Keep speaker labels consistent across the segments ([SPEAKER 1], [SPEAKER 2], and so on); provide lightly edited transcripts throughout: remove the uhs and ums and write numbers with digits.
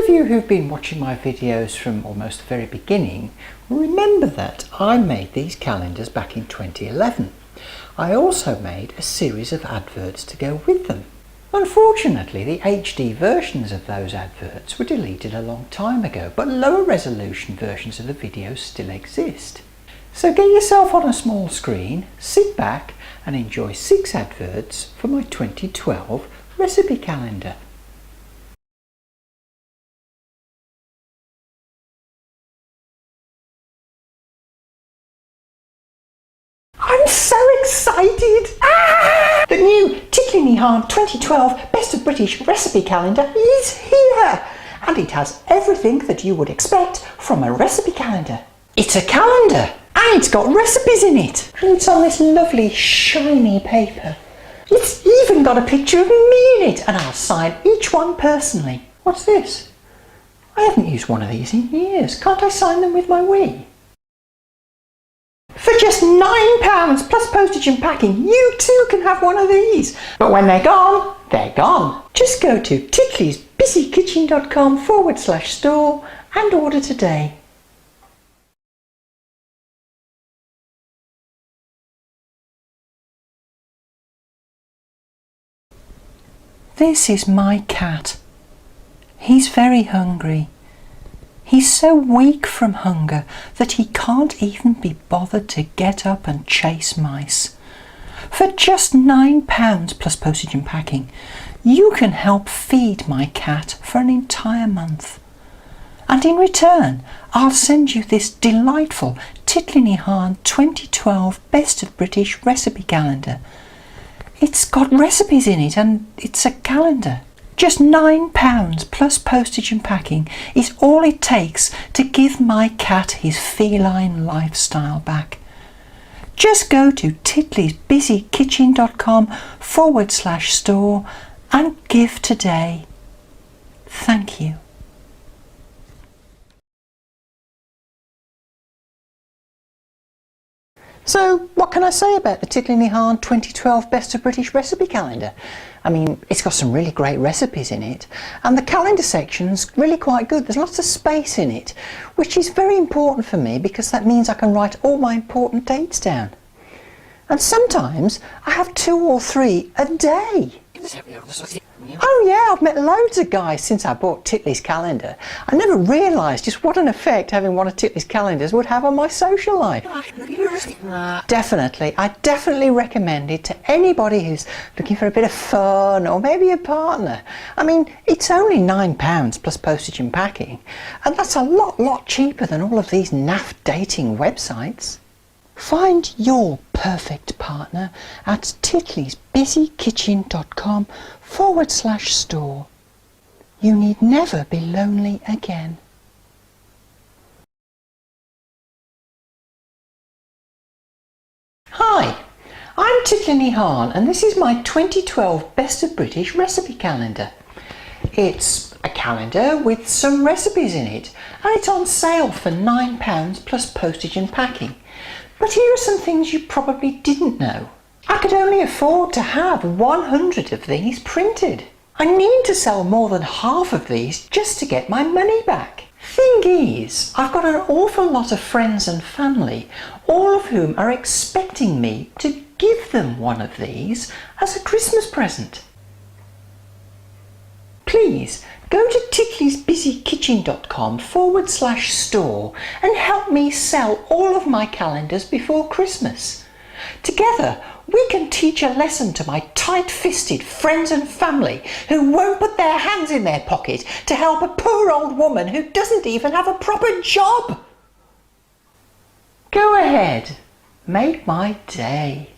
[SPEAKER 1] of you who've been watching my videos from almost the very beginning will remember that I made these calendars back in 2011. I also made a series of adverts to go with them. Unfortunately, the HD versions of those adverts were deleted a long time ago, but lower resolution versions of the videos still exist. So get yourself on a small screen, sit back and enjoy 6 adverts for my 2012 recipe calendar. I'm so excited! The new Titli 2012 Best of British Recipe Calendar is here! And it has everything that you would expect from a recipe calendar. It's a calendar! And it's got recipes in it! And it's on this lovely shiny paper. It's even got a picture of me in it, and I'll sign each one personally. What's this? I haven't used one of these in years. Can't I sign them with my Wii? For just £9 plus postage and packing, you too can have one of these. But when they're gone, they're gone. Just go to titlisbusykitchen.com/store and order today. This is my cat. He's very hungry. He's so weak from hunger that he can't even be bothered to get up and chase mice. For just £9 plus postage and packing, you can help feed my cat for an entire month. And in return, I'll send you this delightful Titli 2012 Best of British Recipe Calendar. It's got recipes in it and it's a calendar. Just £9 plus postage and packing is all it takes to give my cat his feline lifestyle back. Just go to titlisbusykitchen.com/store and give today. Thank you. So, what can I say about the Titli 2012 Best of British Recipe Calendar? I mean, it's got some really great recipes in it, and the calendar section's really quite good. There's lots of space in it, which is very important for me because that means I can write all my important dates down. And sometimes I have 2 or 3 a day. Oh yeah, I've met loads of guys since I bought Titli's calendar. I never realised just what an effect having one of Titli's calendars would have on my social life. Definitely, I definitely recommend it to anybody who's looking for a bit of fun or maybe a partner. I mean, it's only £9 plus postage and packing, and that's a lot cheaper than all of these naff dating websites. Find your perfect partner at titlisbusykitchen.com/store. You need never be lonely again. Hi, I'm Titli and this is my 2012 Best of British Recipe Calendar. It's a calendar with some recipes in it, and it's on sale for £9 plus postage and packing. But here are some things you probably didn't know. I could only afford to have 100 of these printed. I need to sell more than half of these just to get my money back. Thing is, I've got an awful lot of friends and family, all of whom are expecting me to give them one of these as a Christmas present. Please go to titlisbusykitchen.com/store and help me sell all of my calendars before Christmas. Together we can teach a lesson to my tight-fisted friends and family who won't put their hands in their pocket to help a poor old woman who doesn't even have a proper job. Go ahead, make my day.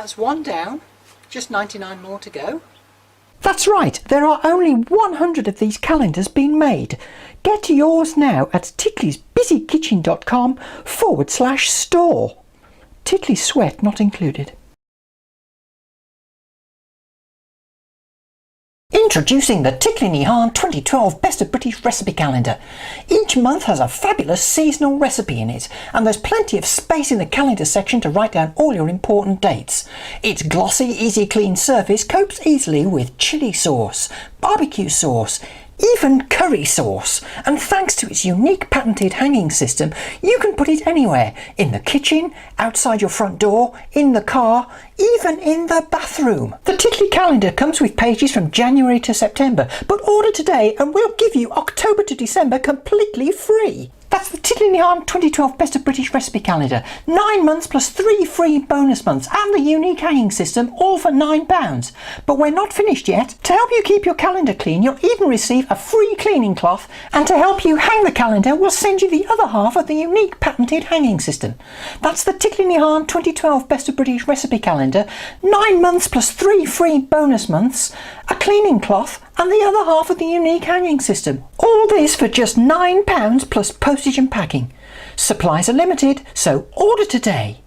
[SPEAKER 1] That's one down, just 99 more to go. That's right, there are only 100 of these calendars being made. Get yours now at titlisbusykitchen.com/store. Titli sweat not included. Introducing the Titli 2012 Best of British Recipe Calendar. Each month has a fabulous seasonal recipe in it, and there's plenty of space in the calendar section to write down all your important dates. Its glossy, easy clean surface copes easily with chilli sauce, barbecue sauce, even curry sauce, and thanks to its unique patented hanging system, you can put it anywhere, in the kitchen, outside your front door, in the car, even in the bathroom. The Titli calendar comes with pages from January to September, but order today and we'll give you October to December completely free. That's the Titli 2012 Best of British Recipe Calendar. 9 months plus 3 free bonus months and the unique hanging system, all for £9. But we're not finished yet. To help you keep your calendar clean, you'll even receive a free cleaning cloth, and to help you hang the calendar, we'll send you the other half of the unique patented hanging system. That's the Titli 2012 Best of British Recipe Calendar. 9 months plus 3 free bonus months, a cleaning cloth, and the other half of the unique hanging system. All this for just £9 plus postage and packing. Supplies are limited, so order today.